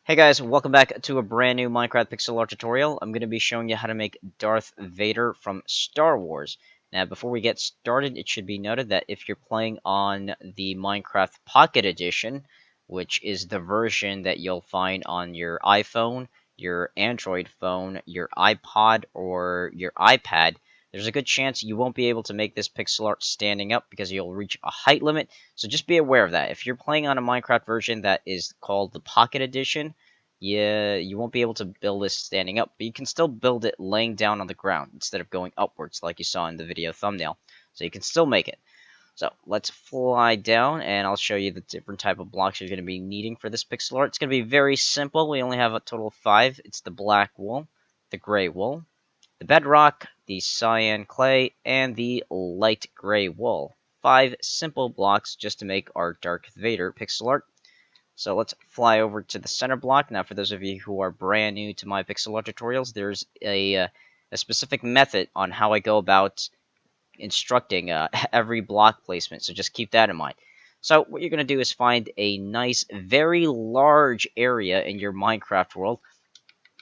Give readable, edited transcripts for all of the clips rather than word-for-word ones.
Hey guys, welcome back to a brand new Minecraft pixel art tutorial. I'm going to be showing you how to make Darth Vader from Star Wars. Now, before we get started, it should be noted that if you're playing on the Minecraft Pocket Edition, which is the version that you'll find on your iPhone, your Android phone, your iPod, or your iPad, there's a good chance you won't be able to make this pixel art standing up because you'll reach a height limit. So just be aware of that. If you're playing on a Minecraft version that is called the Pocket Edition, yeah, you won't be able to build this standing up, but you can still build it laying down on the ground instead of going upwards like you saw in the video thumbnail. So you can still make it. So let's fly down and I'll show you the different type of blocks you're going to be needing for this pixel art. It's going to be very simple. We only have a total of 5. It's the black wool, the gray wool, the bedrock, the cyan clay, and the light gray wool. 5 simple blocks just to make our Darth Vader pixel art. So let's fly over to the center block. Now, for those of you who are brand new to my pixel art tutorials, there's a specific method on how I go about instructing every block placement, so just keep that in mind. So what you're going to do is find a nice, very large area in your Minecraft world,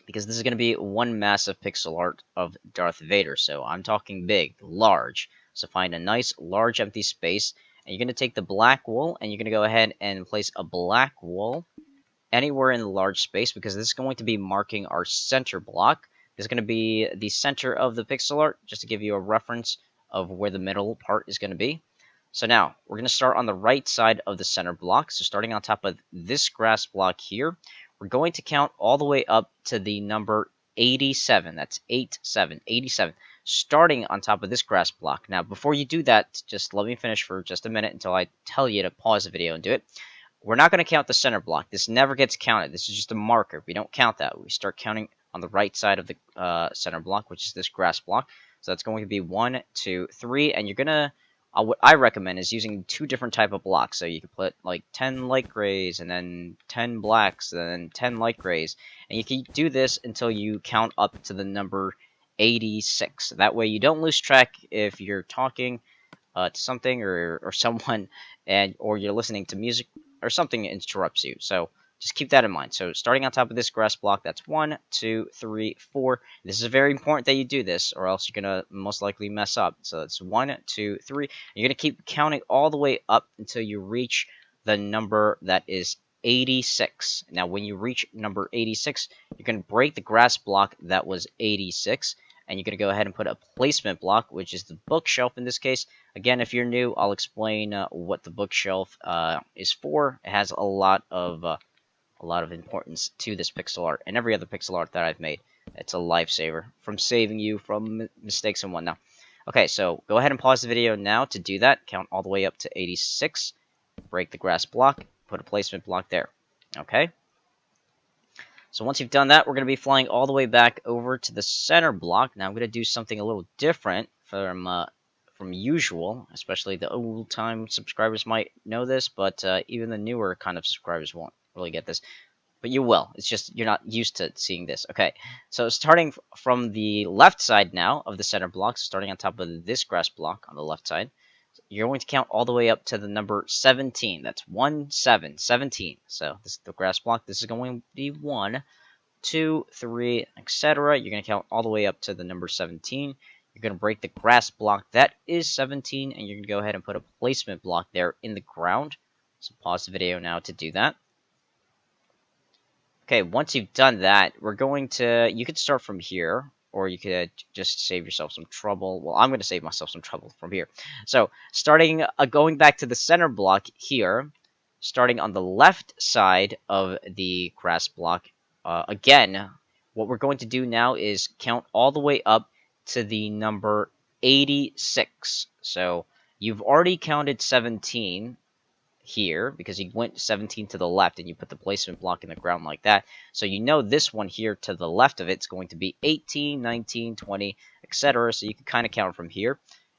because this is going to be one massive pixel art of Darth Vader. So I'm talking big, large. So find a nice, large, empty space, and you're going to take the black wool, and you're going to go ahead and place a black wool anywhere in the large space, because this is going to be marking our center block. This is going to be the center of the pixel art, just to give you a reference of where the middle part is going to be. So now, we're going to start on the right side of the center block. So starting on top of this grass block here, we're going to count all the way up to the number 87. That's 87. Starting on top of this grass block. Now, before you do that, just let me finish for just a minute until I tell you to pause the video and do it. We're not going to count the center block. This never gets counted. This is just a marker. We don't count that. We start counting on the right side of the center block, which is this grass block. So that's going to be 1, 2, 3, and you're going to... what I recommend is using 2 different type of blocks. So you can put like 10 light grays, and then 10 blacks, and then 10 light grays. And you can do this until you count up to the number 86. That way you don't lose track if you're talking to something or someone, or you're listening to music or something interrupts you. So just keep that in mind. So starting on top of this grass block, that's 1, 2, 3, 4. This is very important that you do this, or else you're gonna most likely mess up. So it's 1, 2, 3. You're gonna keep counting all the way up until you reach the number that is 86. Now, when you reach number 86, you're gonna break the grass block that was 86. And you're going to go ahead and put a placement block, which is the bookshelf in this case. Again, if you're new, I'll explain what the bookshelf is for. It has a lot of importance to this pixel art and every other pixel art that I've made. It's a lifesaver from saving you from mistakes and whatnot. Okay, so go ahead and pause the video now to do that. Count all the way up to 86. Break the grass block. Put a placement block there. Okay. So once you've done that, we're going to be flying all the way back over to the center block. Now I'm going to do something a little different from usual, especially the old-time subscribers might know this, but even the newer kind of subscribers won't really get this. But you will. It's just you're not used to seeing this. Okay, so starting from the left side now of the center block, so starting on top of this grass block on the left side, you're going to count all the way up to the number 17. That's 1, 7, 17. So this is the grass block. This is going to be 1, 2, 3, etc. You're going to count all the way up to the number 17. You're going to break the grass block that is 17, and you're going to go ahead and put a placement block there in the ground. So pause the video now to do that. Okay, once you've done that, you could start from here, or you could just save yourself some trouble. Well, I'm going to save myself some trouble from here. So, going back to the center block here, starting on the left side of the grass block, again, what we're going to do now is count all the way up to the number 86. So, you've already counted 17 here, because you went 17 to the left and you put the placement block in the ground like that. So you know this one here to the left of it's going to be 18, 19, 20, etc. So you can kind of count from here.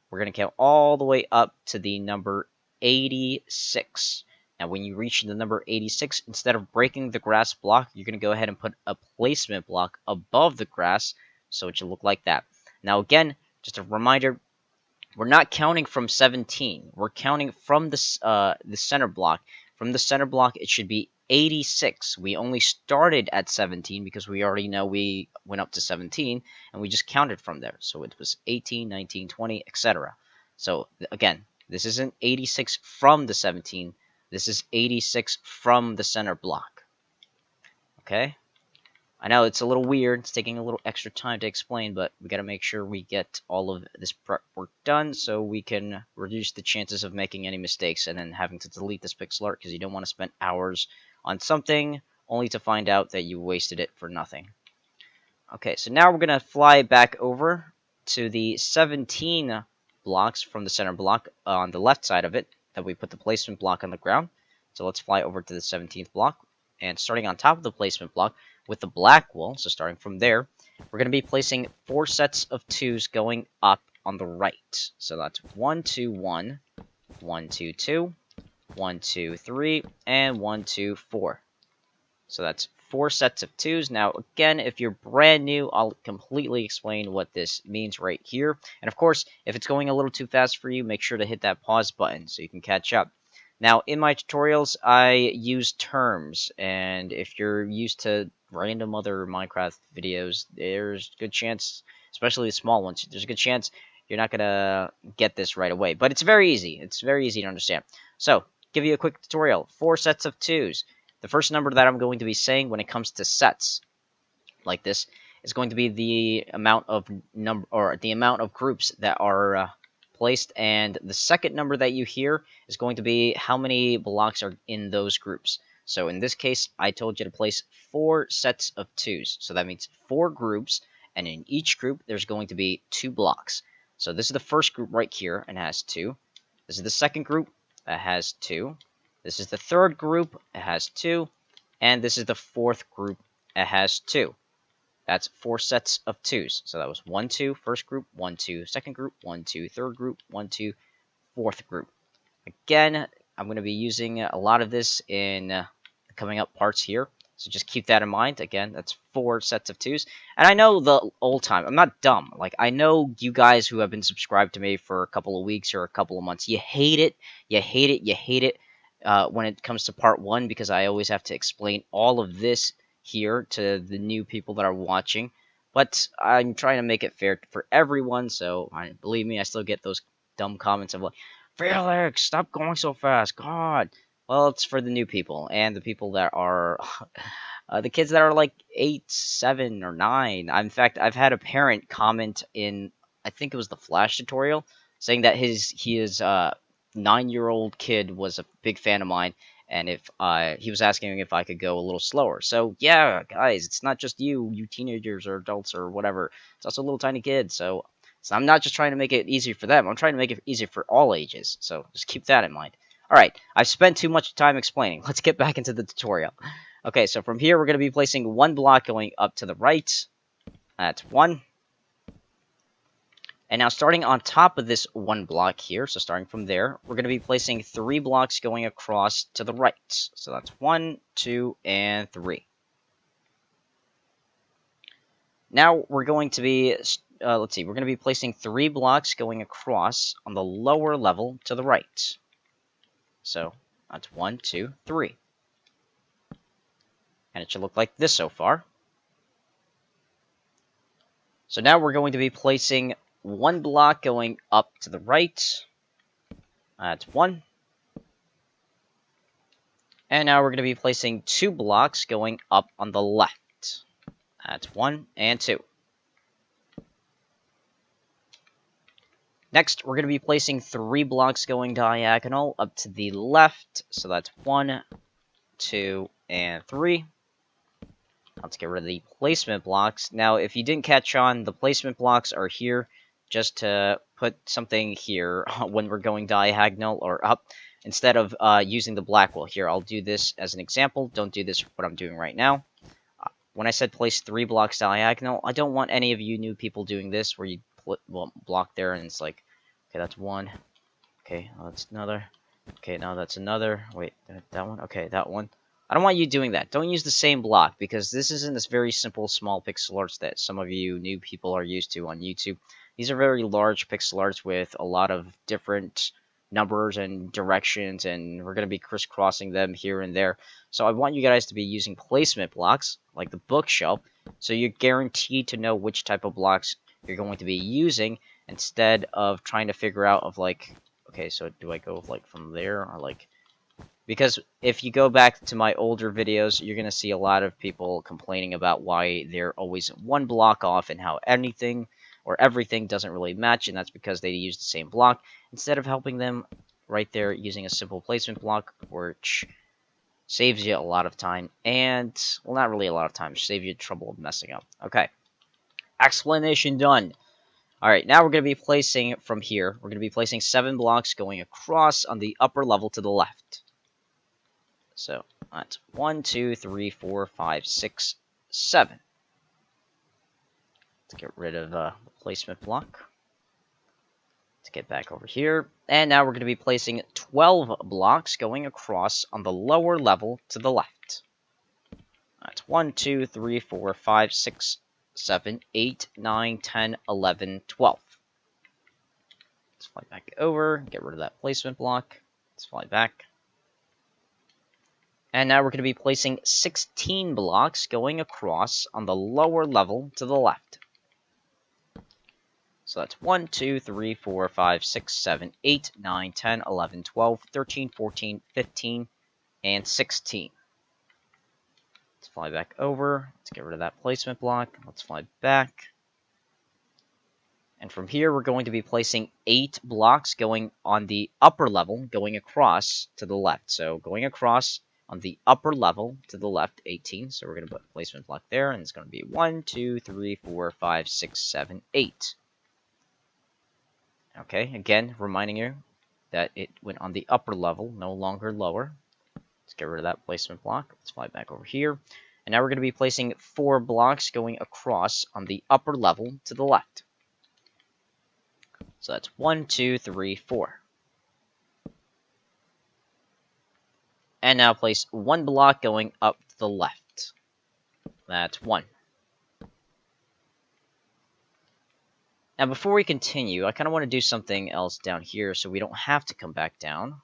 We're going to count all the way up to the number 86. Now when you reach the number 86, instead of breaking the grass block, you're going to go ahead and put a placement block above the grass, so it should look like that. Now again, just a reminder, we're not counting from 17. We're counting from the center block from the center block, it should be 86. We only started at 17 because we already know we went up to 17, and we just counted from there. So it was 18, 19, 20, etc. So again, this isn't 86 from the 17. This is 86 from the center block. Okay? I know it's a little weird. It's taking a little extra time to explain, but we got to make sure we get all of this prep work done so we can reduce the chances of making any mistakes and then having to delete this pixel art, because you don't want to spend hours on something only to find out that you wasted it for nothing. Okay, so now we're going to fly back over to the 17 blocks from the center block on the left side of it that we put the placement block on the ground. So let's fly over to the 17th block, and starting on top of the placement block with the black wool, so starting from there, we're going to be placing 4 sets of 2s going up on the right. So that's 1, 2, 1, 1, 2, 2, 1, 2, 3, and 1, 2, 4. So that's 4 sets of 2s. Now, again, if you're brand new, I'll completely explain what this means right here. And of course, if it's going a little too fast for you, make sure to hit that pause button so you can catch up. Now, in my tutorials, I use terms, and if you're used to random other Minecraft videos, there's a good chance, especially the small ones, there's a good chance you're not going to get this right away. But it's very easy. It's very easy to understand. So, give you a quick tutorial. 4 sets of 2s. The first number that I'm going to be saying when it comes to sets like this is going to be the amount of groups that are placed, and the second number that you hear is going to be how many blocks are in those groups. So in this case, I told you to place 4 sets of 2s. So that means 4 groups, and in each group there's going to be 2 blocks. So this is the first group right here and has 2. This is the second group that has 2. This is the third group, it has 2, and this is the fourth group, it has 2. That's 4 sets of 2s. So that was 1, 2, first group, 1, 2, second group, 1, 2, third group, 1, 2, fourth group. Again, I'm going to be using a lot of this in the coming up parts here. So just keep that in mind. Again, that's 4 sets of 2s. And I know the old time. I'm not dumb. Like, I know you guys who have been subscribed to me for a couple of weeks or a couple of months. You hate it. You hate it. You hate it when it comes to part 1, because I always have to explain all of this here to the new people that are watching. But I'm trying to make it fair for everyone. So, believe me, I still get those dumb comments of like, Felix, stop going so fast. God. Well, it's for the new people and the people that are the kids that are like 8, 7, or 9. In fact, I've had a parent comment in, I think it was the Flash tutorial, saying that his 9-year-old kid was a big fan of mine, and if he was asking if I could go a little slower. So yeah, guys, it's not just you teenagers or adults or whatever. It's also little tiny kids. So I'm not just trying to make it easy for them. I'm trying to make it easy for all ages. So just keep that in mind. Alright, I've spent too much time explaining. Let's get back into the tutorial. Okay, so from here, we're going to be placing 1 block going up to the right. That's 1. And now starting on top of this 1 block here, so starting from there, we're going to be placing 3 blocks going across to the right. So that's 1, 2, and 3. Now we're going to be, we're going to be placing 3 blocks going across on the lower level to the right. So that's 1, 2, 3. And it should look like this so far. So now we're going to be placing 1 block going up to the right. That's 1. And now we're going to be placing 2 blocks going up on the left. That's 1 and 2. Next, we're going to be placing 3 blocks going diagonal up to the left. So that's 1, 2, and 3. Let's get rid of the placement blocks. Now, if you didn't catch on, the placement blocks are here just to put something here when we're going diagonal or up, instead of using the black wool. Here, I'll do this as an example. Don't do this what I'm doing right now. When I said place 3 blocks diagonal, I don't want any of you new people doing this where you block there and it's like, okay, that's 1. Okay, now that's another. Okay, now that's another. Wait, that one? Okay, that one. I don't want you doing that. Don't use the same block, because this isn't this very simple small pixel arts that some of you new people are used to on YouTube. These are very large pixel arts with a lot of different numbers and directions, and we're going to be crisscrossing them here and there. So I want you guys to be using placement blocks, like the bookshelf, so you're guaranteed to know which type of blocks you're going to be using, instead of trying to figure out of like, okay, so do I go like from there, or like, because if you go back to my older videos, you're going to see a lot of people complaining about why they're always one block off and how anything or everything doesn't really match, and that's because they use the same block instead of helping them right there using a simple placement block, which saves you a lot of time, and, well, not really a lot of time, saves you trouble of messing up. Okay, explanation done. Alright, now we're going to be placing from here, we're going to be placing 7 blocks going across on the upper level to the left. So that's 1, 2, 3, 4, 5, 6, 7. Let's get rid of the placement block. Let's get back over here. And now we're going to be placing 12 blocks going across on the lower level to the left. That's 1, 2, 3, 4, 5, 6, 7, 8, 9, 10, 11, 12. Let's fly back over, get rid of that placement block. Let's fly back. And now we're going to be placing 16 blocks going across on the lower level to the left. So that's 1, 2, 3, 4, 5, 6, 7, 8, 9, 10, 11, 12, 13, 14, 15, and 16. Let's fly back over. Let's get rid of that placement block. Let's fly back. And from here, we're going to be placing 8 blocks going on the upper level, going across to the left. So going across on the upper level to the left, 18. So we're going to put a placement block there, and it's going to be 1, 2, 3, 4, 5, 6, 7, 8. Okay, again, reminding you that it went on the upper level, no longer lower. Let's get rid of that placement block. Let's fly back over here. And now we're going to be placing 4 blocks going across on the upper level to the left. So that's 1, 2, 3, 4. And now place 1 block going up to the left. That's 1. Now before we continue, I kind of want to do something else down here so we don't have to come back down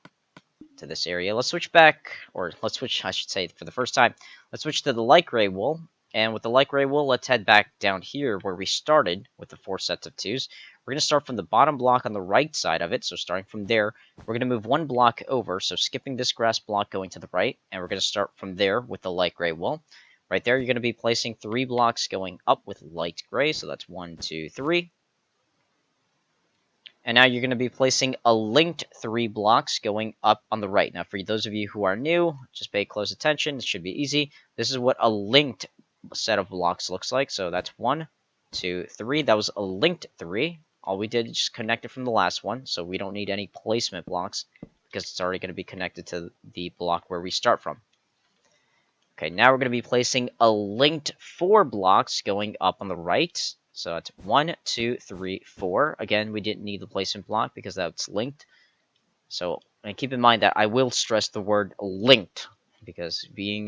to this area. Let's switch back, or let's switch, I should say, for the first time. Let's switch to the light gray wool. And with the light gray wool, let's head back down here where we started with the 4 sets of 2s. We're going to start from the bottom block on the right side of it. So starting from there, we're going to move 1 block over. So skipping this grass block going to the right. And we're going to start from there with the light gray wool. Right there, you're going to be placing 3 blocks going up with light gray. So that's 1, 2, 3. And now you're going to be placing a linked 3 blocks going up on the right. Now, for those of you who are new, just pay close attention. It should be easy. This is what a linked set of blocks looks like. So that's 1, 2, 3. That was a linked 3. All we did is just connect it from the last one. So we don't need any placement blocks because it's already going to be connected to the block where we start from. Okay, now we're going to be placing a linked 4 blocks going up on the right. So that's 1, 2, 3, 4. Again, we didn't need the placement block because that's linked. So, and keep in mind that I will stress the word linked because being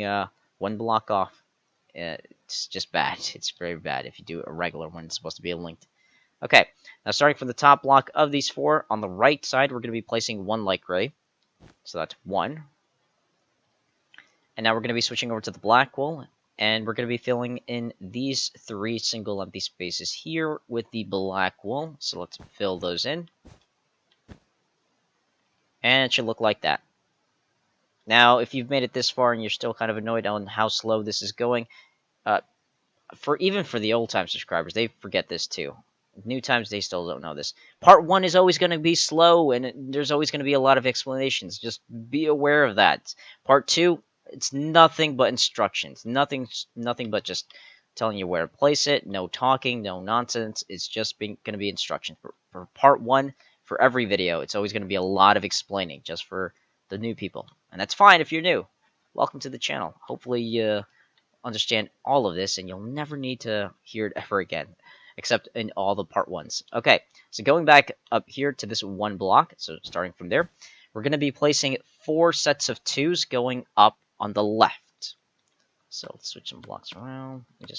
1 block off, it's just bad. It's very bad if you do a regular one. It's supposed to be a linked. Okay, now starting from the top block of these 4, on the right side, we're going to be placing 1 light gray. So that's 1. And now we're going to be switching over to the black wool. And we're going to be filling in these 3 single empty spaces here with the black wool. So let's fill those in. And it should look like that. Now, if you've made it this far and you're still kind of annoyed on how slow this is going, even for the old-time subscribers, they forget this too. New times, they still don't know this. Part 1 is always going to be slow, and there's always going to be a lot of explanations. Just be aware of that. Part 2, it's nothing but instructions. Nothing but just telling you where to place it. No talking, no nonsense. It's just going to be instructions. For part 1, for every video, it's always going to be a lot of explaining, just for the new people. And that's fine if you're new. Welcome to the channel. Hopefully you understand all of this, and you'll never need to hear it ever again, except in all the part 1s. Okay, so going back up here to this 1 block, so starting from there, we're going to be placing 4 sets of 2s going up on the left. So let's switch some blocks around. Let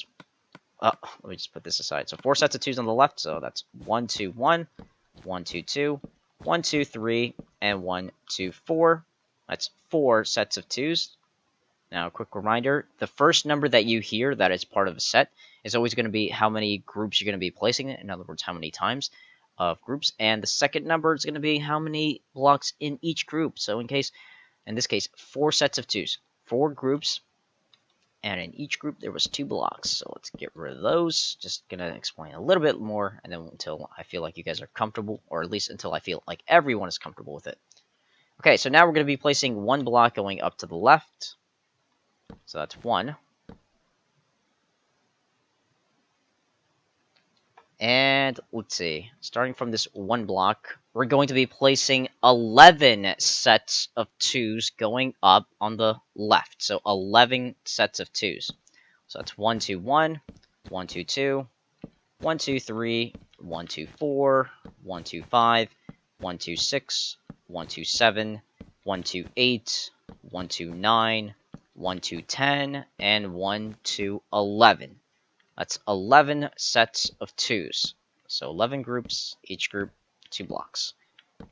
me just put this aside. So 4 sets of 2s on the left. So that's 1, 2, 1, 1, 2, 2, 1, 2, 3, and 1, 2, 4. That's 4 sets of 2s. Now, a quick reminder, the first number that you hear that is part of a set is always going to be how many groups you're going to be placing it. In other words, how many times of groups. And the second number is going to be how many blocks in each group. So in this case, 4 sets of 2s. 4 groups, and in each group there was 2 blocks. So let's get rid of those. Just going to explain a little bit more, and then until I feel like you guys are comfortable, or at least until I feel like everyone is comfortable with it. Okay, so now we're going to be placing 1 block going up to the left. So that's 1. And let's see, starting from this 1 block, we're going to be placing 11 sets of 2s going up on the left. So 11 sets of 2s. So that's 1, 2, 1, 1, 2, 2, 1, 2, 3, 1, 2, 4, 1, 2, 5, 1, 2, 6, 1, 2, 7, 1, 2, 8, 1, 2, 9, 1, 2, 10, and 1, 2, 11. That's 11 sets of 2s. So 11 groups, each group 2 blocks.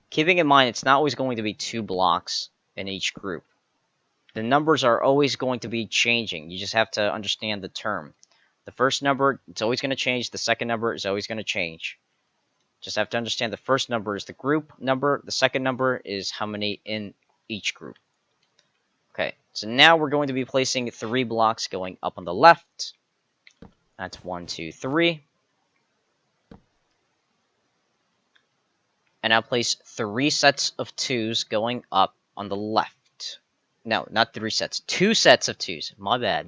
Keeping in mind, it's not always going to be 2 blocks in each group. The numbers are always going to be changing. You just have to understand the term. The first number, it's always going to change. The second number is always going to change. Just have to understand the first number is the group number. The second number is how many in each group. Okay, so now we're going to be placing 3 blocks going up on the left. That's 1, 2, 3. And now place 3 sets of 2s going up on the left. No, not 3 sets. 2 sets of 2s. My bad.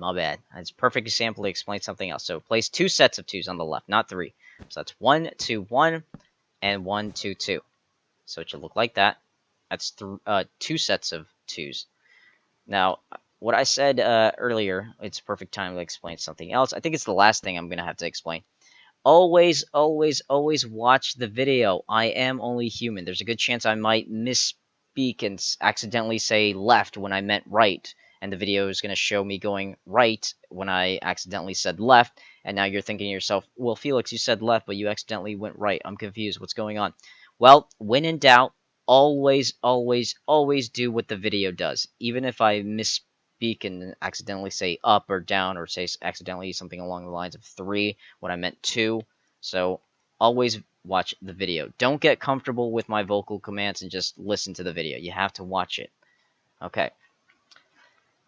That's a perfect example to explain something else. So place 2 sets of 2s on the left, not 3. So that's 1, 2, 1, and 1, 2, 2. So it should look like that. That's 2 sets of 2s. Now, what I said earlier, it's a perfect time to explain something else. I think it's the last thing I'm going to have to explain. Always, always, always watch the video. I am only human. There's a good chance I might misspeak and accidentally say left when I meant right. And the video is going to show me going right when I accidentally said left. And now you're thinking to yourself, well, Felix, you said left, but you accidentally went right. I'm confused. What's going on? Well, when in doubt, always, always, always do what the video does. Even if I misspeak and accidentally say up or down, or say accidentally something along the lines of 3 when I meant 2. So always watch the video. Don't get comfortable with my vocal commands and just listen to the video. You have to watch it. Okay.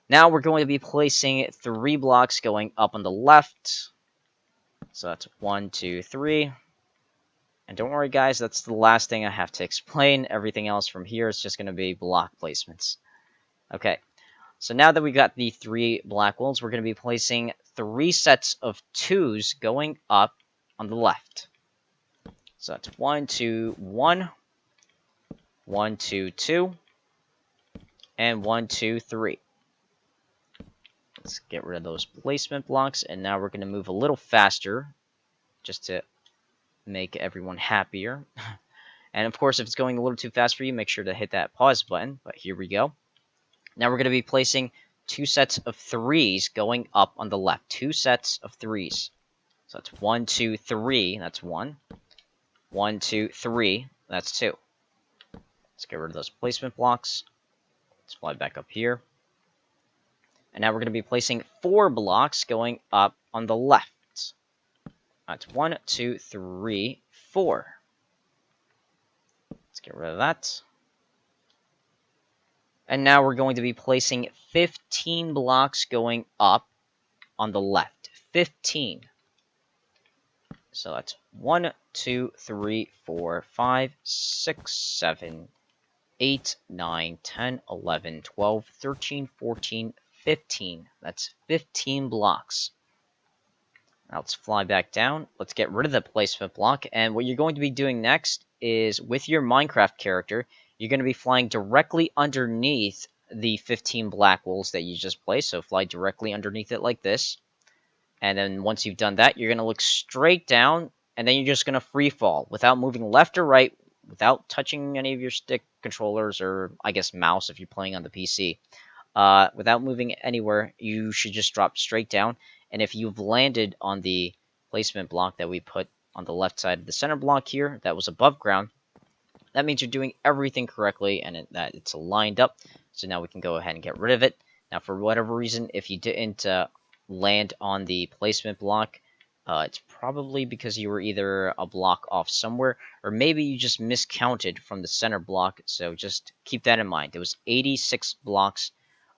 Now we're going to be placing 3 blocks going up on the left. So that's 1, 2, 3. And don't worry, guys, that's the last thing I have to explain. Everything else from here is just going to be block placements. Okay. So now that we got the 3 black walls, we're going to be placing 3 sets of 2s going up on the left. So that's 1, 2, 1, 1, 2, 2, and 1, 2, 3. Let's get rid of those placement blocks, and now we're going to move a little faster just to make everyone happier. And of course, if it's going a little too fast for you, make sure to hit that pause button. But here we go. Now we're going to be placing 2 sets of 3s going up on the left. 2 sets of 3s. So that's 1, 2, 3. That's 1. 1, 2, 3. That's 2. Let's get rid of those placement blocks. Let's fly back up here. And now we're going to be placing 4 blocks going up on the left. That's 1, 2, 3, 4. Let's get rid of that. And now we're going to be placing 15 blocks going up on the left. 15. So that's 1, 2, 3, 4, 5, 6, 7, 8, 9, 10, 11, 12, 13, 14, 15. That's 15 blocks. Now let's fly back down. Let's get rid of the placement block. And what you're going to be doing next is, with your Minecraft character, you're going to be flying directly underneath the 15 black walls that you just placed. So fly directly underneath it like this. And then once you've done that, you're going to look straight down, and then you're just going to free fall without moving left or right, without touching any of your stick controllers, or I guess mouse if you're playing on the PC. Without moving anywhere, you should just drop straight down. And if you've landed on the placement block that we put on the left side of the center block here, that was above ground, that means you're doing everything correctly and that it's lined up. So now we can go ahead and get rid of it. Now, for whatever reason, if you didn't land on the placement block, it's probably because you were either a block off somewhere, or maybe you just miscounted from the center block, so just keep that in mind. It was 86 blocks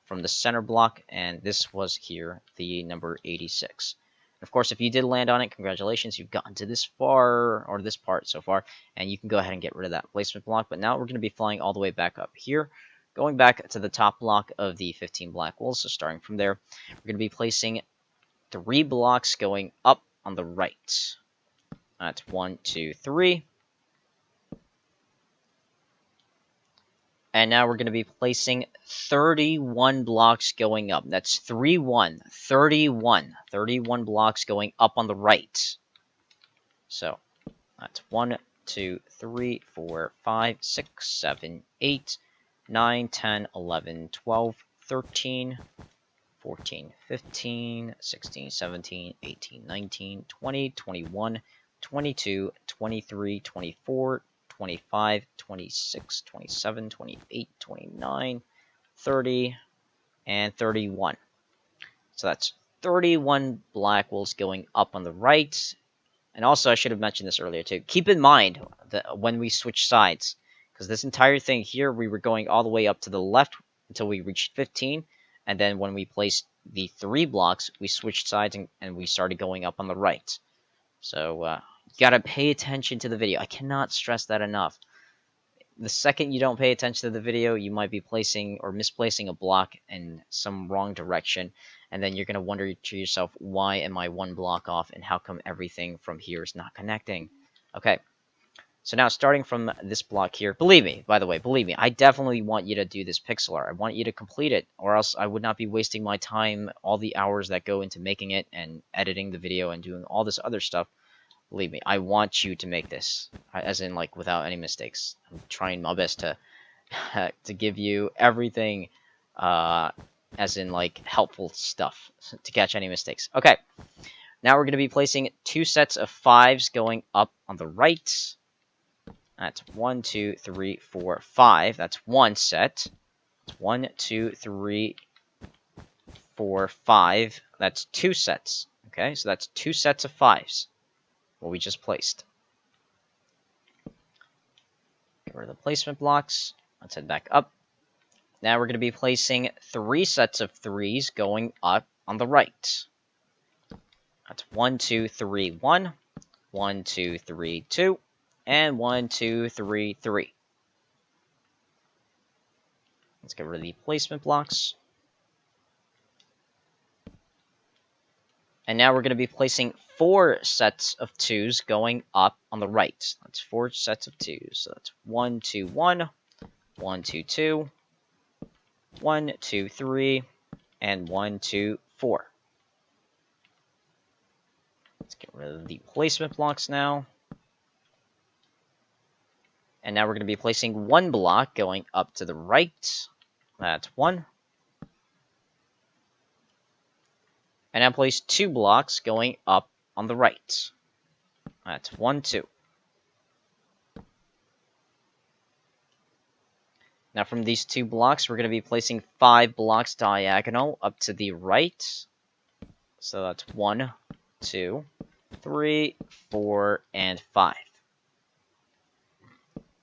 from the center block, and this was here, the number 86. Of course, if you did land on it, congratulations, you've gotten to this far, or this part so far, and you can go ahead and get rid of that placement block. But now we're going to be flying all the way back up here, going back to the top block of the 15 black walls. So starting from there, we're going to be placing 3 blocks going up on the right. That's 1, 2, 3. And now we're going to be placing 31 blocks going up. That's 3, 1, 31. 31 blocks going up on the right. So that's 1, 2, 3, 4, 5, 6, 7, 8, 9, 10, 11, 12, 13, 14, 15, 16, 17, 18, 19, 20, 21, 22, 23, 24, 25, 26, 27, 28, 29, 30, and 31. So that's 31 black walls going up on the right. And also, I should have mentioned this earlier too. Keep in mind that when we switch sides, because this entire thing here, we were going all the way up to the left until we reached 15. And then when we placed the 3 blocks, we switched sides and we started going up on the right. So you gotta pay attention to the video. I cannot stress that enough. The second you don't pay attention to the video, you might be placing or misplacing a block in some wrong direction, and then you're going to wonder to yourself, why am I 1 block off, and how come everything from here is not connecting? Okay, so now starting from this block here, believe me, by the way, believe me, I definitely want you to do this pixel art. I want you to complete it, or else I would not be wasting my time, all the hours that go into making it and editing the video and doing all this other stuff. Believe me, I want you to make this, as in, like, without any mistakes. I'm trying my best to to give you everything, as in, like, helpful stuff to catch any mistakes. Okay, now we're going to be placing 2 sets of 5s going up on the right. That's 1, 2, 3, 4, 5. That's 1 set. That's 1, 2, 3, 4, 5. That's 2 sets. Okay, so that's 2 sets of 5s. What we just placed. Get rid of the placement blocks. Let's head back up. Now we're going to be placing 3 sets of 3s going up on the right. That's 1, 2, 3, 1, 1, 2, 3, 2, and 1, 2, 3, 3. Let's get rid of the placement blocks. And now we're going to be placing 4 sets of 2s going up on the right. That's 4 sets of 2s. So that's 1, 2, 1, 1, 2, 2, 1, 2, 3, and 1, 2, 4. Let's get rid of the placement blocks now. And now we're going to be placing 1 block going up to the right. That's 1. And now place 2 blocks going up on the right. That's 1, 2. Now from these 2 blocks, we're going to be placing 5 blocks diagonal up to the right. So that's 1, 2, 3, 4, and 5.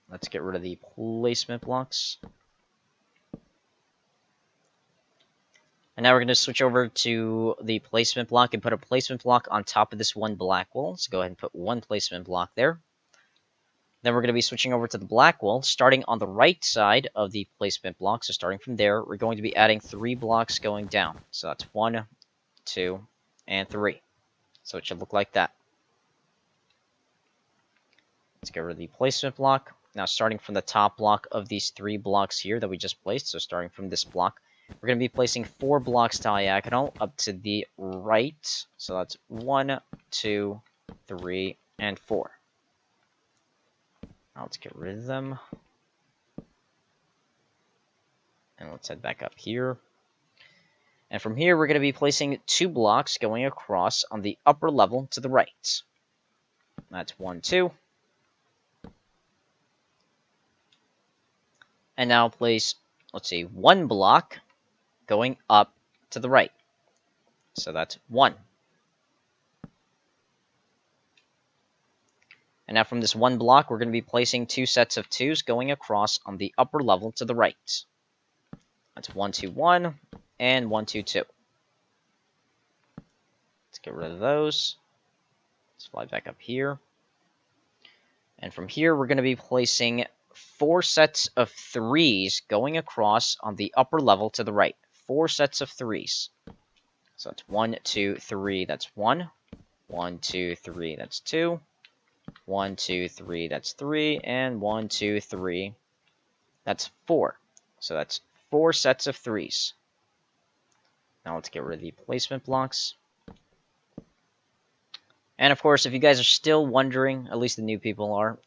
Let's get rid of the placement blocks. And now we're going to switch over to the placement block and put a placement block on top of this 1 black wall. So go ahead and put 1 placement block there. Then we're going to be switching over to the black wall, starting on the right side of the placement block. So starting from there, we're going to be adding 3 blocks going down. So that's 1, 2, and 3. So it should look like that. Let's get rid of the placement block. Now starting from the top block of these 3 blocks here that we just placed, so starting from this block, we're going to be placing 4 blocks diagonal up to the right. So that's 1, 2, 3, and 4. Now let's get rid of them. And let's head back up here. And from here, we're going to be placing 2 blocks going across on the upper level to the right. That's 1, 2. And now place, let's see, one block going up to the right. So that's 1. And now from this one block, we're going to be placing 2 sets of 2s going across on the upper level to the right. That's 1, 2, 1, and 1, 2, 2. Let's get rid of those. Let's fly back up here. And from here, we're going to be placing 4 sets of 3s going across on the upper level to the right. 4 sets of 3s. So that's 1, 2, 3, that's 1. 1, 2, 3, that's 2. 1, 2, 3, that's 3. And 1, 2, 3, that's 4. So that's 4 sets of 3s. Now let's get rid of the placement blocks. And of course, if you guys are still wondering, at least the new people are,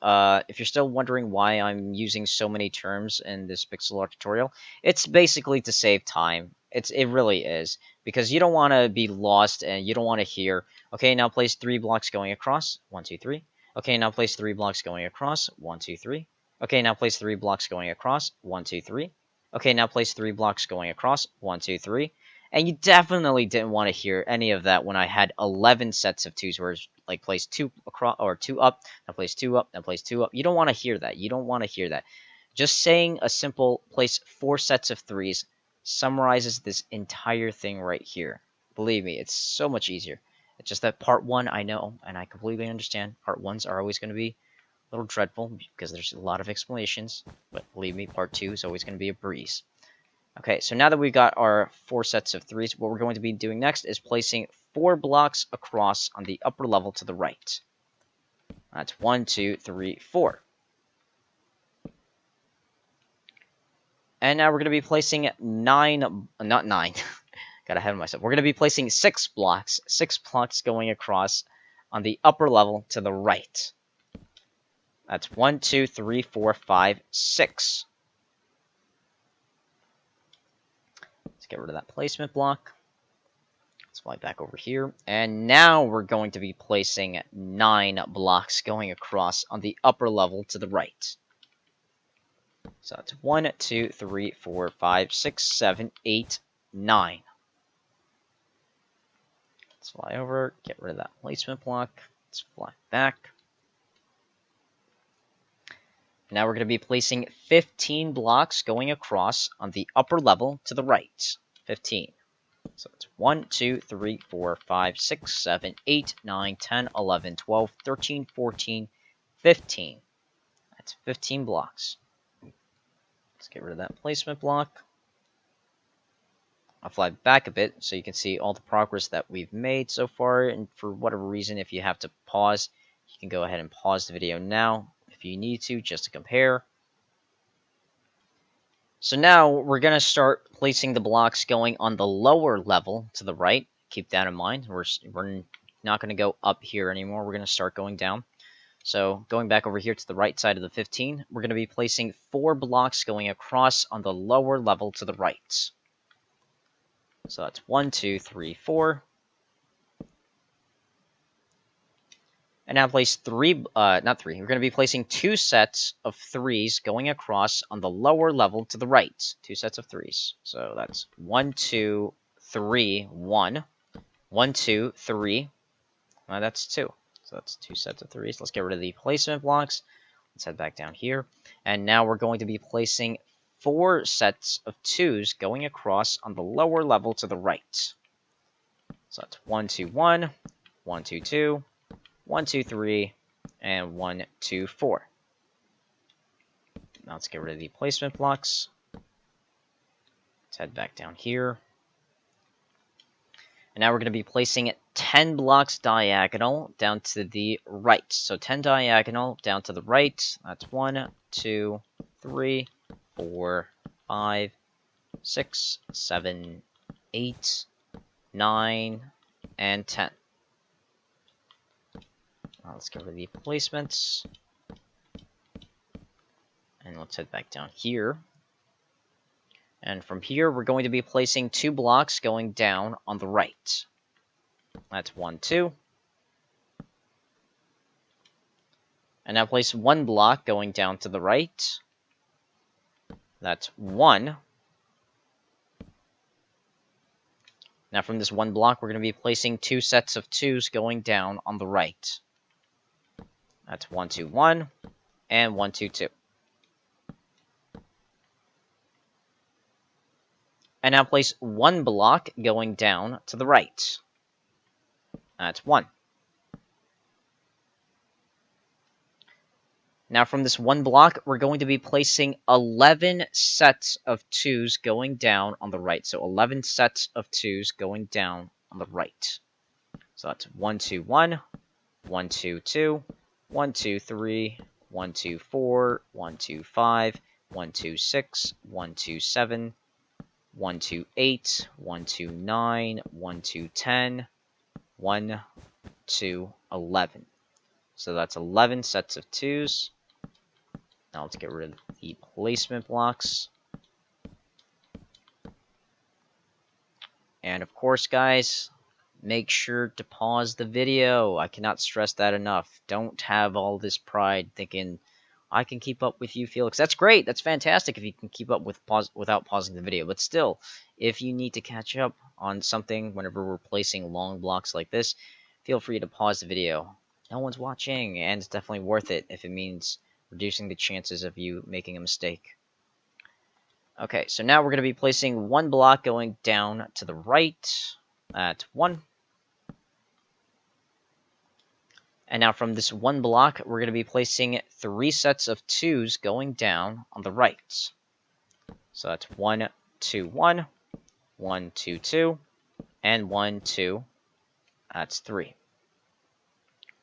if you're still wondering why I'm using so many terms in this pixel art tutorial, it's basically to save time. It really is. Because you don't want to be lost and you don't want to hear, okay, now place 3 blocks going across, 1, 2, 3. Okay, now place 3 blocks going across, 1, 2, 3. Okay, now place 3 blocks going across, 1, 2, 3. Okay, now place 3 blocks going across, 1, 2, 3. And you definitely didn't want to hear any of that when I had 11 sets of 2s, where it's like place 2 across or 2 up, now place 2 up, now place 2 up. You don't want to hear that. You don't want to hear that. Just saying a simple place 4 sets of 3s summarizes this entire thing right here. Believe me, it's so much easier. It's just that part 1, I know, and I completely understand. Part 1s are always going to be a little dreadful because there's a lot of explanations. But believe me, part 2 is always going to be a breeze. Okay, so now that we've got our 4 sets of 3s, what we're going to be doing next is placing 4 blocks across on the upper level to the right. That's 1, 2, 3, 4. And now we're going to be placing 9, not 9, got ahead of myself. We're going to be placing 6 blocks going across on the upper level to the right. That's 1, 2, 3, 4, 5, 6. Let's get rid of that placement block. Let's fly back over here. And now we're going to be placing 9 blocks going across on the upper level to the right. So that's 1, 2, 3, 4, 5, 6, 7, 8, 9. Let's fly over, get rid of that placement block. Let's fly back. Now we're going to be placing 15 blocks going across on the upper level to the right. 15. So it's 1, 2, 3, 4, 5, 6, 7, 8, 9, 10, 11, 12, 13, 14, 15. That's 15 blocks. Let's get rid of that placement block. I'll fly back a bit so you can see all the progress that we've made so far. And for whatever reason, if you have to pause, you can go ahead and pause the video now if you need to, just to compare. So now we're going to start placing the blocks going on the lower level to the right. Keep that in mind. We're not going to go up here anymore. We're going to start going down. So going back over here to the right side of the 15, we're going to be placing 4 blocks going across on the lower level to the right. So that's 1, 2, 3, 4. And now place 3, not 3, we're going to be placing 2 sets of 3s going across on the lower level to the right. 2 sets of 3s. So that's 1, 2, 3, 1. 1, 2, 3. That's 2. So that's 2 sets of 3s. Let's get rid of the placement blocks. Let's head back down here. And now we're going to be placing 4 sets of 2s going across on the lower level to the right. So that's 1, 2, 1, 1, 2, 2, 1, 2, 3, and 1, 2, 4. Now let's get rid of the placement blocks. Let's head back down here. And now we're going to be placing 10 blocks diagonal down to the right. So 10 diagonal down to the right. That's 1, 2, 3, 4, 5, 6, 7, 8, 9, and 10. Now let's get rid of the placements. And let's head back down here. And from here, we're going to be placing 2 blocks going down on the right. That's 1, 2. And now place 1 block going down to the right. That's 1. Now from this 1 block, we're going to be placing 2 sets of 2s going down on the right. That's 1, 2, 1, and 1, 2, 2. And now place 1 block going down to the right. That's 1. Now from this 1 block, we're going to be placing 11 sets of 2s going down on the right. So 11 sets of 2s going down on the right. So that's 1, 2, 1, 1, 2, 2, 1, 2, 3, 1, 2, 4, 1, 2, 5, 1, 2, 6, 1, 2, 7, 1, 2, 8, 1, 2, 9, 1, 2, 10, 1, 2, 11. So that's 11 sets of 2s. Now let's get rid of the placement blocks. And of course, guys, make sure to pause the video. I cannot stress that enough. Don't have all this pride thinking, I can keep up with you, Felix. That's great. That's fantastic if you can keep up without pausing the video. But still, if you need to catch up on something whenever we're placing long blocks like this, feel free to pause the video. No one's watching, and it's definitely worth it if it means reducing the chances of you making a mistake. Okay, so now we're going to be placing 1 block going down to the right. That's 1. And now from this 1 block, we're going to be placing 3 sets of 2s going down on the right. So that's 1, 2, 1, 1, 2, 2, and 1, 2. That's 3.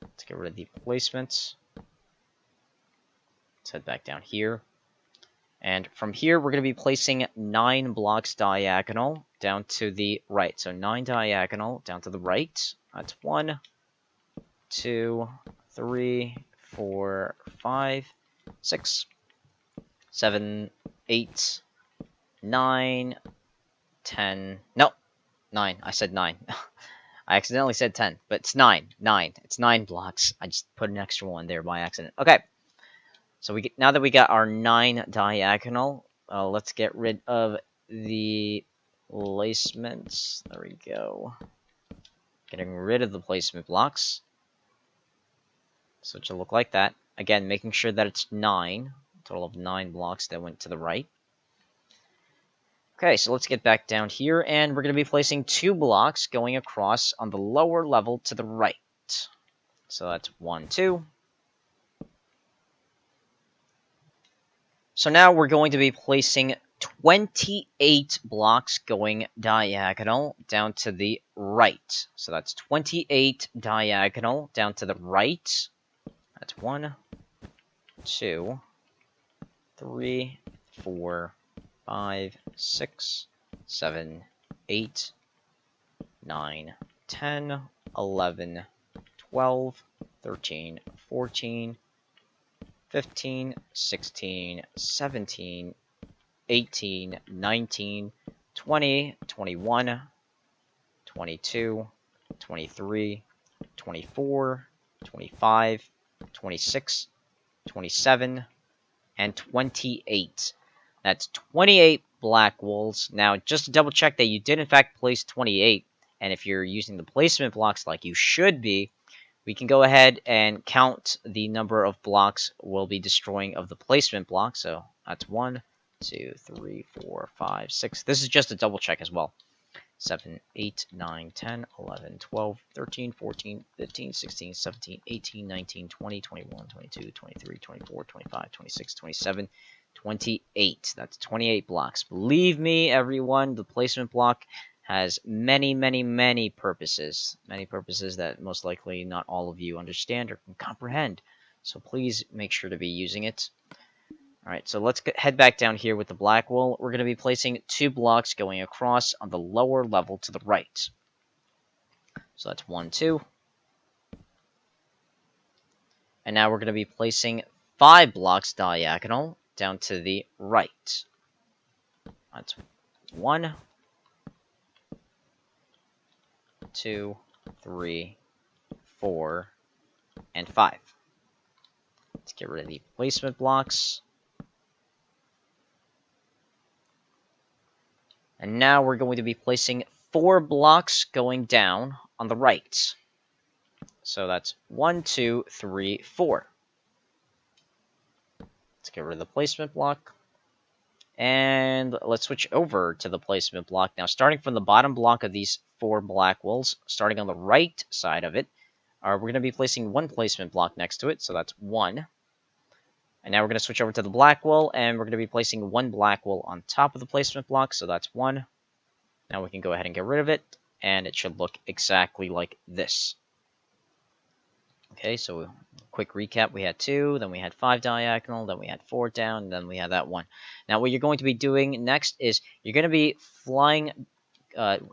Let's get rid of the placements. Let's head back down here. And from here, we're going to be placing 9 blocks diagonal down to the right. So 9 diagonal down to the right. That's 1, 2, 3, 4, 5, 6, 7, 8, 9, 10. No, 9. I said 9. I accidentally said 10, but it's 9. 9. It's 9 blocks. I just put an extra 1 there by accident. Okay. So now that we got our 9 diagonal, let's get rid of the placements. There we go. Getting rid of the placement blocks. So it should look like that. Again, making sure that it's 9. A total of 9 blocks that went to the right. Okay, so let's get back down here, and we're going to be placing 2 blocks going across on the lower level to the right. So that's 1, 2. So now we're going to be placing 28 blocks going diagonal down to the right. So that's 28 diagonal down to the right. That's 1, 2, 3, 4, 5, 6, 7, 8, 9, 10, 11, 12, 13, 14, 15, 16, 17, 18, 19, 20, 21, 22, 23, 24, 25, 26, 27, and 28. That's 28 black wolves. Now, just to double check that you did in fact place 28, and if you're using the placement blocks like you should be, we can go ahead and count the number of blocks we'll be destroying of the placement block. So that's 1, 2, 3, 4, 5, 6. This is just a double check as well. 7, 8, 9, 10, 11, 12, 13, 14, 15, 16, 17, 18, 19, 20, 21, 22, 23, 24, 25, 26, 27, 28. That's 28 blocks. Believe me, everyone, the placement block has many, many, many purposes. Many purposes that most likely not all of you understand or can comprehend. So please make sure to be using it. Alright, so let's head back down here with the black wool. We're going to be placing 2 blocks going across on the lower level to the right. So that's 1, 2. And now we're going to be placing 5 blocks diagonal down to the right. That's 1, 2, 3, 4, and 5. Let's get rid of the placement blocks. And now we're going to be placing 4 blocks going down on the right. So that's 1, 2, 3, 4. Let's get rid of the placement block. And let's switch over to the placement block. Now, starting from the bottom block of these 4 black walls, starting on the right side of it, we're going to be placing 1 placement block next to it. So that's 1. And now we're going to switch over to the black wall, and we're going to be placing 1 black wall on top of the placement block. So that's 1. Now we can go ahead and get rid of it, and it should look exactly like this. Okay, so quick recap. We had 2, then we had 5 diagonal, then we had 4 down, and then we had that 1. Now what you're going to be doing next is you're going to be flying,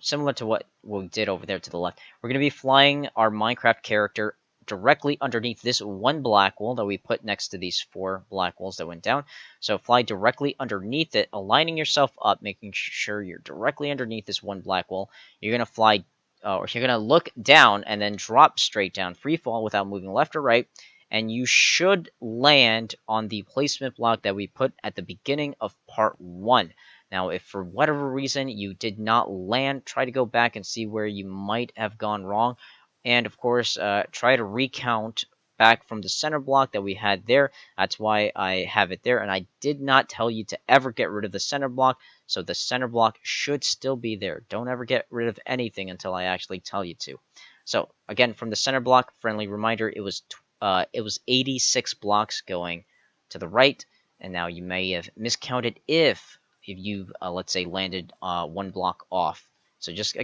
similar to what we did over there to the left. We're going to be flying our Minecraft character directly underneath this 1 black wall that we put next to these 4 black walls that went down. So fly directly underneath it, aligning yourself up, making sure you're directly underneath this 1 black wall. You're going to fly, or you're going to look down and then drop straight down, free fall without moving left or right, and you should land on the placement block that we put at the beginning of part 1. Now, if for whatever reason you did not land, try to go back and see where you might have gone wrong. And, of course, try to recount back from the center block that we had there. That's why I have it there. And I did not tell you to ever get rid of the center block. So the center block should still be there. Don't ever get rid of anything until I actually tell you to. So, again, from the center block, friendly reminder, it was 86 blocks going to the right. And now you may have miscounted if you, let's say, landed 1 block off. So just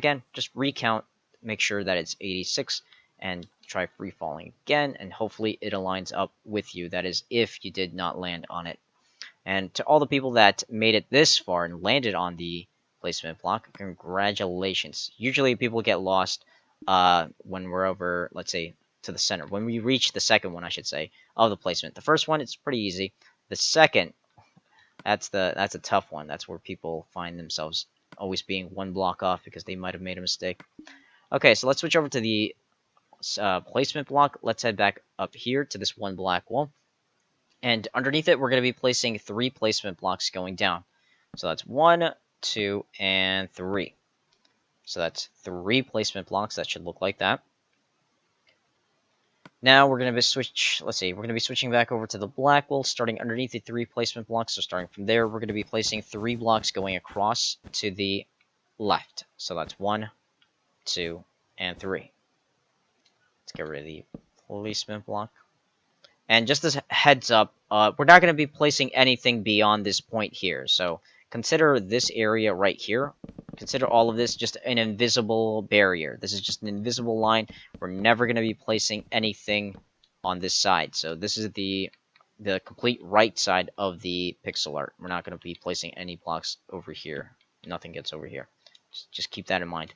recount, make sure that it's 86, and try free falling again, and hopefully it aligns up with you. That is, if you did not land on it. And to all the people that made it this far and landed on the placement block, congratulations. Usually people get lost when we're over, let's say, to the center. When we reach the second one, I should say, of the placement. The first one, it's pretty easy. The second, that's a tough one. That's where people find themselves always being 1 block off because they might have made a mistake. Okay, so let's switch over to the placement block. Let's head back up here to this 1 black wall. And underneath it, we're going to be placing 3 placement blocks going down. So that's 1, 2, and 3. So that's 3 placement blocks. That should look like that. Now we're going to be switching back over to the black wall, starting underneath the 3 placement blocks. So starting from there, we're going to be placing 3 blocks going across to the left. So that's 1, 2, and 3. Let's get rid of the placement block. And just as a heads up, we're not going to be placing anything beyond this point here. So consider this area right here. Consider all of this just an invisible barrier. This is just an invisible line. We're never going to be placing anything on this side. So this is the complete right side of the pixel art. We're not going to be placing any blocks over here. Nothing gets over here. Just keep that in mind.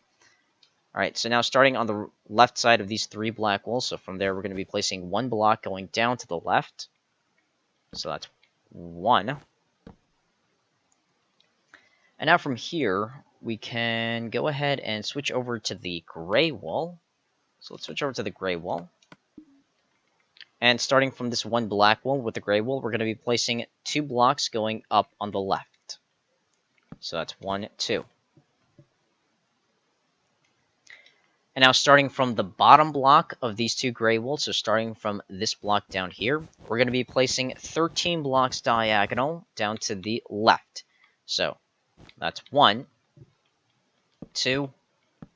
Alright, so now starting on the left side of these 3 black walls, so from there we're going to be placing 1 block going down to the left. So that's 1. And now from here, we can go ahead and switch over to the gray wall. So let's switch over to the gray wall. And starting from this 1 black wall with the gray wall, we're going to be placing 2 blocks going up on the left. So that's 1, 2. And now starting from the bottom block of these 2 gray walls, so starting from this block down here, we're going to be placing 13 blocks diagonal down to the left. So that's 1, 2,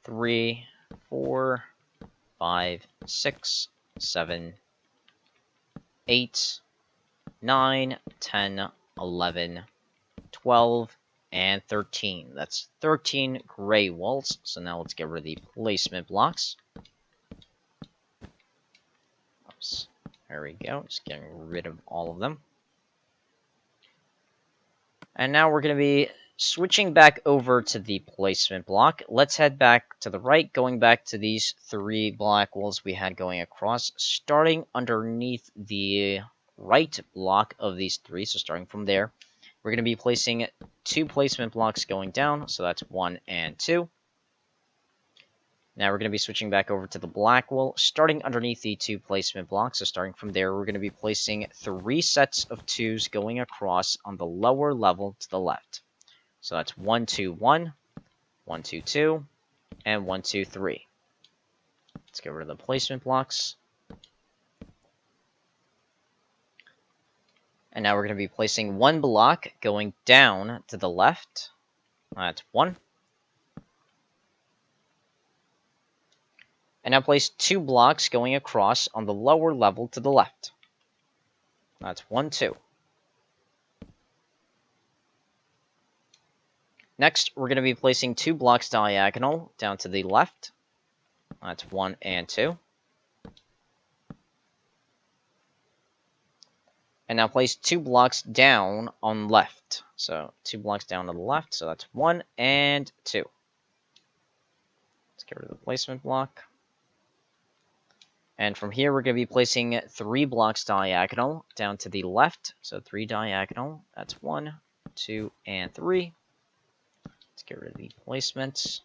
3, 4, 5, 6, 7, 8, 9, 10, 11, 12, and 13. That's 13 gray walls. So now let's get rid of the placement blocks. Oops. There we go. Just getting rid of all of them. And now we're going to be switching back over to the placement block. Let's head back to the right, going back to these 3 black walls we had going across, starting underneath the right block of these 3. So starting from there, we're going to be placing 2 placement blocks going down, so that's 1 and 2. Now we're going to be switching back over to the black wall, starting underneath the 2 placement blocks. So starting from there, we're going to be placing 3 sets of 2s going across on the lower level to the left. So that's 1, 2, 1, 1, 2, 2, and 1, 2, 3. Let's get rid of the placement blocks. And now we're going to be placing one block going down to the left. That's 1. And now place 2 blocks going across on the lower level to the left. That's 1, 2. Next, we're going to be placing 2 blocks diagonal down to the left. That's 1 and 2. And now place 2 blocks down on left. So 2 blocks down to the left. So that's 1 and 2. Let's get rid of the placement block. And from here, we're going to be placing 3 blocks diagonal down to the left. So 3 diagonal. That's 1, 2, and 3. Let's get rid of the placements.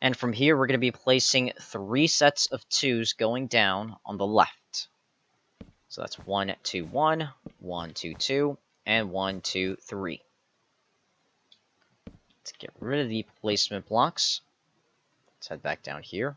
And from here, we're going to be placing 3 sets of 2s going down on the left. So that's 1, 2, 1, 1, 2, 2, and 1, 2, 3. Let's get rid of the placement blocks. Let's head back down here.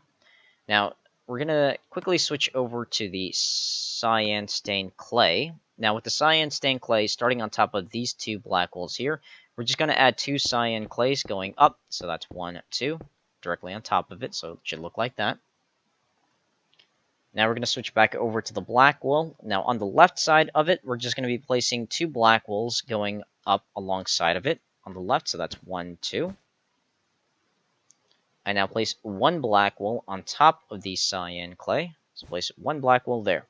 Now, we're going to quickly switch over to the cyan stained clay. Now, with the cyan stained clay, starting on top of these 2 black walls here, we're just going to add 2 cyan clays going up. So that's 1, 2, directly on top of it. So it should look like that. Now we're going to switch back over to the black wool. Now on the left side of it, we're just going to be placing 2 black wools going up alongside of it on the left. So that's 1, 2. I now place 1 black wool on top of the cyan clay. So place 1 black wool there.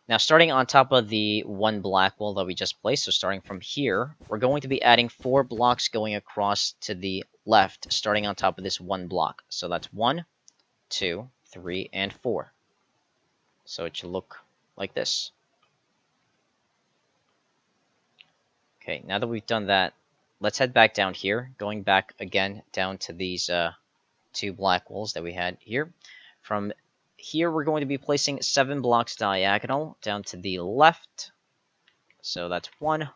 Now starting on top of the 1 black wool that we just placed, so starting from here, we're going to be adding 4 blocks going across to the left, starting on top of this 1 block. So that's 1, 2, 3, and 4. So it should look like this. Okay, now that we've done that, let's head back down here, going back again down to these 2 black wools that we had here. From here, we're going to be placing 7 blocks diagonal down to the left. So that's 1,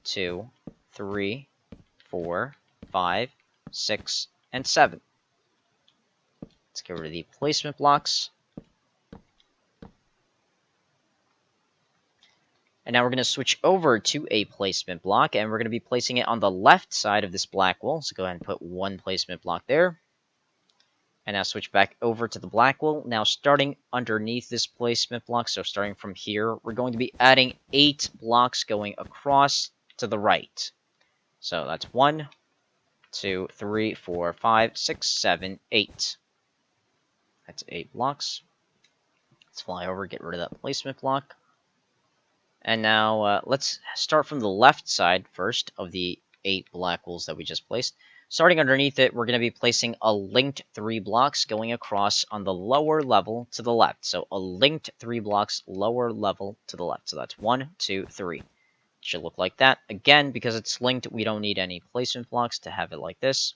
2, 3, 4, 5, 6, and 7. Let's get rid of the placement blocks. And now we're going to switch over to a placement block, and we're going to be placing it on the left side of this black wool. So go ahead and put 1 placement block there. And now switch back over to the black wool. Now starting underneath this placement block, so starting from here, we're going to be adding 8 blocks going across to the right. So that's 1, 2, 3, 4, 5, 6, 7, 8. That's 8 blocks. Let's fly over, get rid of that placement block. And now let's start from the left side first of the 8 black wools that we just placed. Starting underneath it, we're going to be placing a linked 3 blocks going across on the lower level to the left. So a linked 3 blocks lower level to the left. So that's 1, 2, 3. It should look like that. Again, because it's linked, we don't need any placement blocks to have it like this.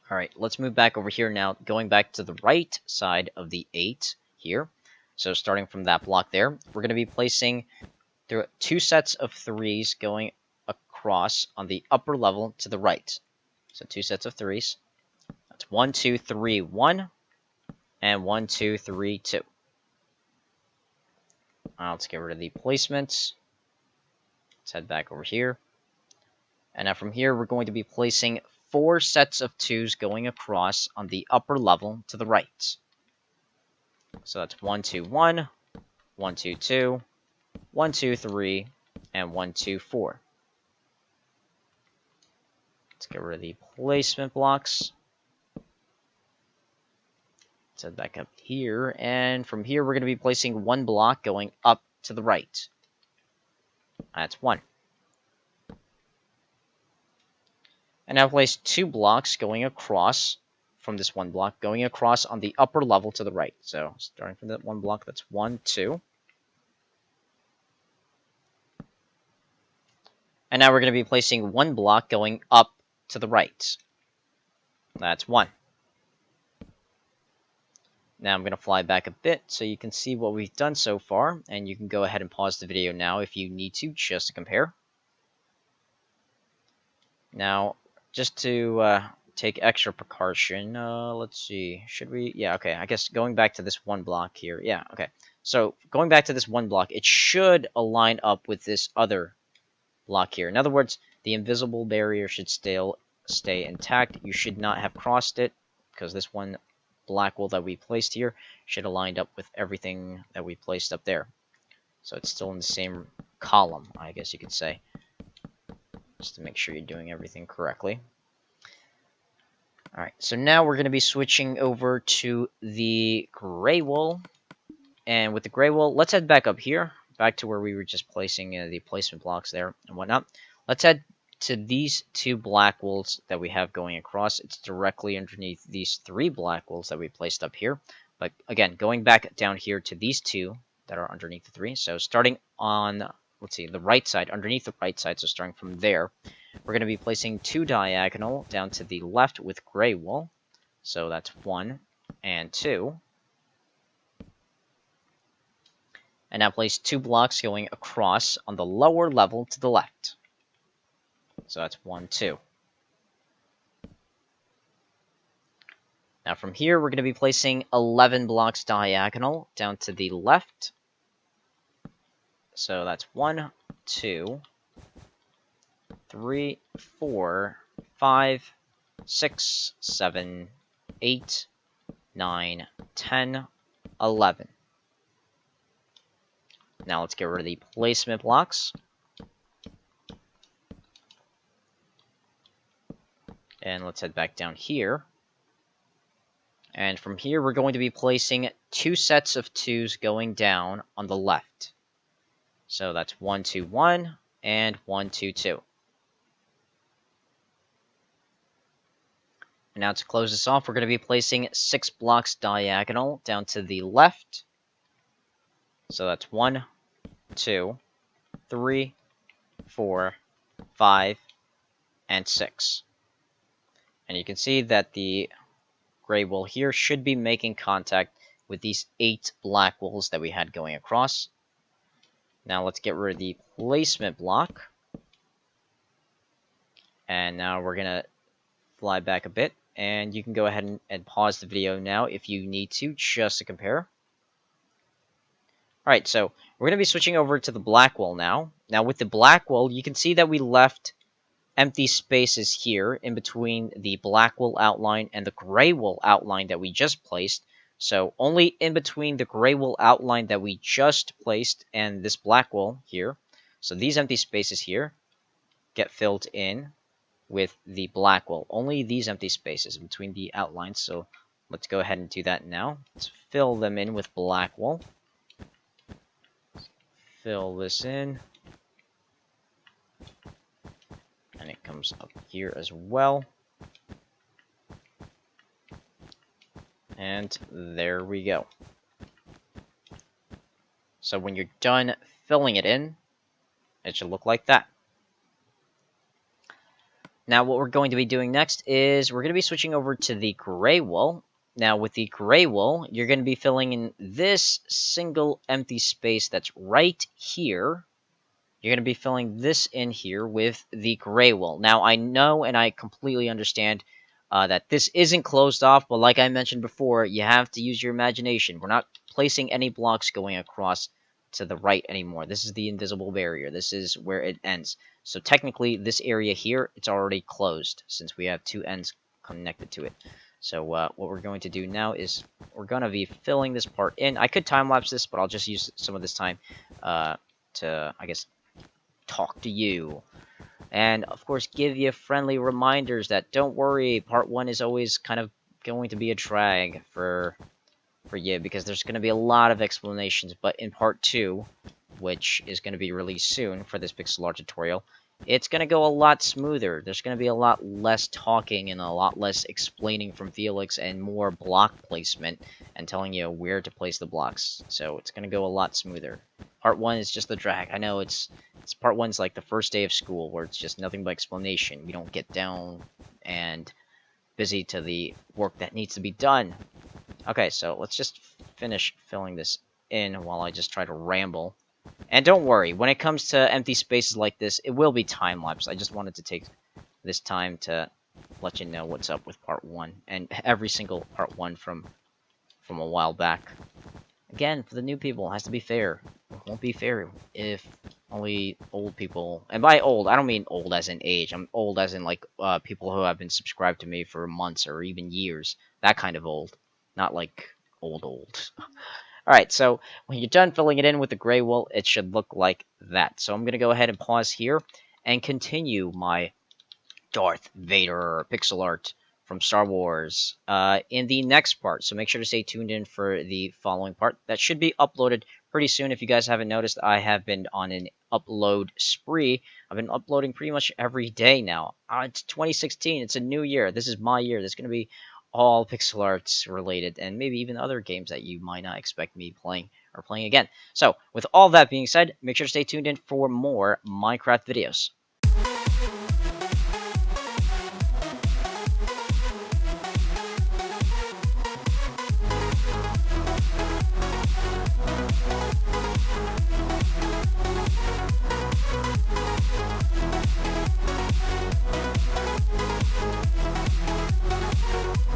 Alright, let's move back over here now, going back to the right side of the 8 here. So starting from that block there, we're going to be placing 2 sets of 3s going across on the upper level to the right. So 2 sets of 3s. That's 1, 2, 3, 1, and 1, 2, 3, 2. Let's get rid of the placements. Let's head back over here. And now from here, we're going to be placing 4 sets of 2s going across on the upper level to the right. So that's 1, 2, 1, 1, 2, 2, 1, 2, 3, and 1, 2, 4. Let's get rid of the placement blocks. Let's head back up here, and from here we're going to be placing 1 block going up to the right. That's 1. And now place 2 blocks going across from this 1 block, going across on the upper level to the right. So starting from that 1 block, that's 1, 2. And now we're going to be placing 1 block going up to the right. That's 1. Now I'm going to fly back a bit so you can see what we've done so far, and you can go ahead and pause the video now if you need to, just to compare. Now, just to take extra precaution, let's see, should we? Yeah, okay, I guess going back to this one block here, yeah, okay. So, going back to this one block, it should align up with this other block here. In other words, the invisible barrier should still stay intact. You should not have crossed it, because this one black wall that we placed here should have lined up with everything that we placed up there. So it's still in the same column, I guess you could say. Just to make sure you're doing everything correctly. Alright, so now we're going to be switching over to the gray wool. And with the gray wool, let's head back up here, back to where we were just placing the placement blocks there and whatnot. Let's head to these two black wools that we have going across. It's directly underneath these three black wools that we placed up here. But again, going back down here to these two that are underneath the three. So starting on, let's see, the right side, underneath the right side, so starting from there, we're going to be placing two diagonal down to the left with gray wool. So that's 1 and 2. And now place two blocks going across on the lower level to the left. So that's 1, 2. Now from here, we're going to be placing 11 blocks diagonal down to the left. So that's 1, 2, 3, 4, 5, 6, 7, 8, 9, 10, 11. Now let's get rid of the placement blocks. And let's head back down here. And from here, we're going to be placing two sets of 2s going down on the left. So that's 1, 2, 1, and 1, 2, 2. And now to close this off, we're going to be placing 6 blocks diagonal down to the left. So that's 1, 2, 3, 4, 5, and 6. And you can see that the gray wool here should be making contact with these 8 black wools that we had going across. Now let's get rid of the placement block. And now we're going to fly back a bit. And you can go ahead and pause the video now if you need to, just to compare. Alright, so we're going to be switching over to the black wool now. Now with the black wool, you can see that we left empty spaces here in between the black wool outline and the gray wool outline that we just placed. So only in between the gray wool outline that we just placed and this black wool here. So these empty spaces here get filled in with the black wool. Only these empty spaces in between the outlines. So let's go ahead and do that now. Let's fill them in with black wool. Fill this in. And it comes up here as well. And there we go. So when you're done filling it in, it should look like that. Now what we're going to be doing next is we're going to be switching over to the gray wool. Now with the gray wool, you're going to be filling in this single empty space that's right here. You're going to be filling this in here with the gray wool. Now, I know and I completely understand that this isn't closed off, but like I mentioned before, you have to use your imagination. We're not placing any blocks going across to the right anymore. This is the invisible barrier. This is where it ends. So technically, this area here, it's already closed since we have 2 ends connected to it. So what we're going to do now is we're going to be filling this part in. I could time-lapse this, but I'll just use some of this time to, I guess, talk to you, and of course give you friendly reminders that don't worry, part 1 is always kind of going to be a drag for you because there's going to be a lot of explanations, but in part 2, which is going to be released soon for this pixel art tutorial, it's going to go a lot smoother. There's going to be a lot less talking and a lot less explaining from Felix and more block placement and telling you where to place the blocks. So it's going to go a lot smoother. Part 1 is just the drag. I know it's part 1's like the first day of school where it's just nothing but explanation. We don't get down and busy to the work that needs to be done. Okay, so let's just finish filling this in while I just try to ramble. And don't worry, when it comes to empty spaces like this, it will be time-lapse. I just wanted to take this time to let you know what's up with part 1, and every single part 1 from a while back. Again, for the new people, it has to be fair. It won't be fair if only old people, and by old, I don't mean old as in age. I'm old as in like people who have been subscribed to me for months or even years. That kind of old, not like old. All right, so when you're done filling it in with the gray wool, it should look like that. So I'm gonna go ahead and pause here and continue my Darth Vader pixel art from Star Wars in the next part. So make sure to stay tuned in for the following part. That should be uploaded pretty soon. If you guys haven't noticed, I have been on an upload spree. I've been uploading pretty much every day now. It's 2016. It's a new year. This is my year. There's going to be all pixel arts related and maybe even other games that you might not expect me playing or playing again. So with all that being said, make sure to stay tuned in for more Minecraft videos.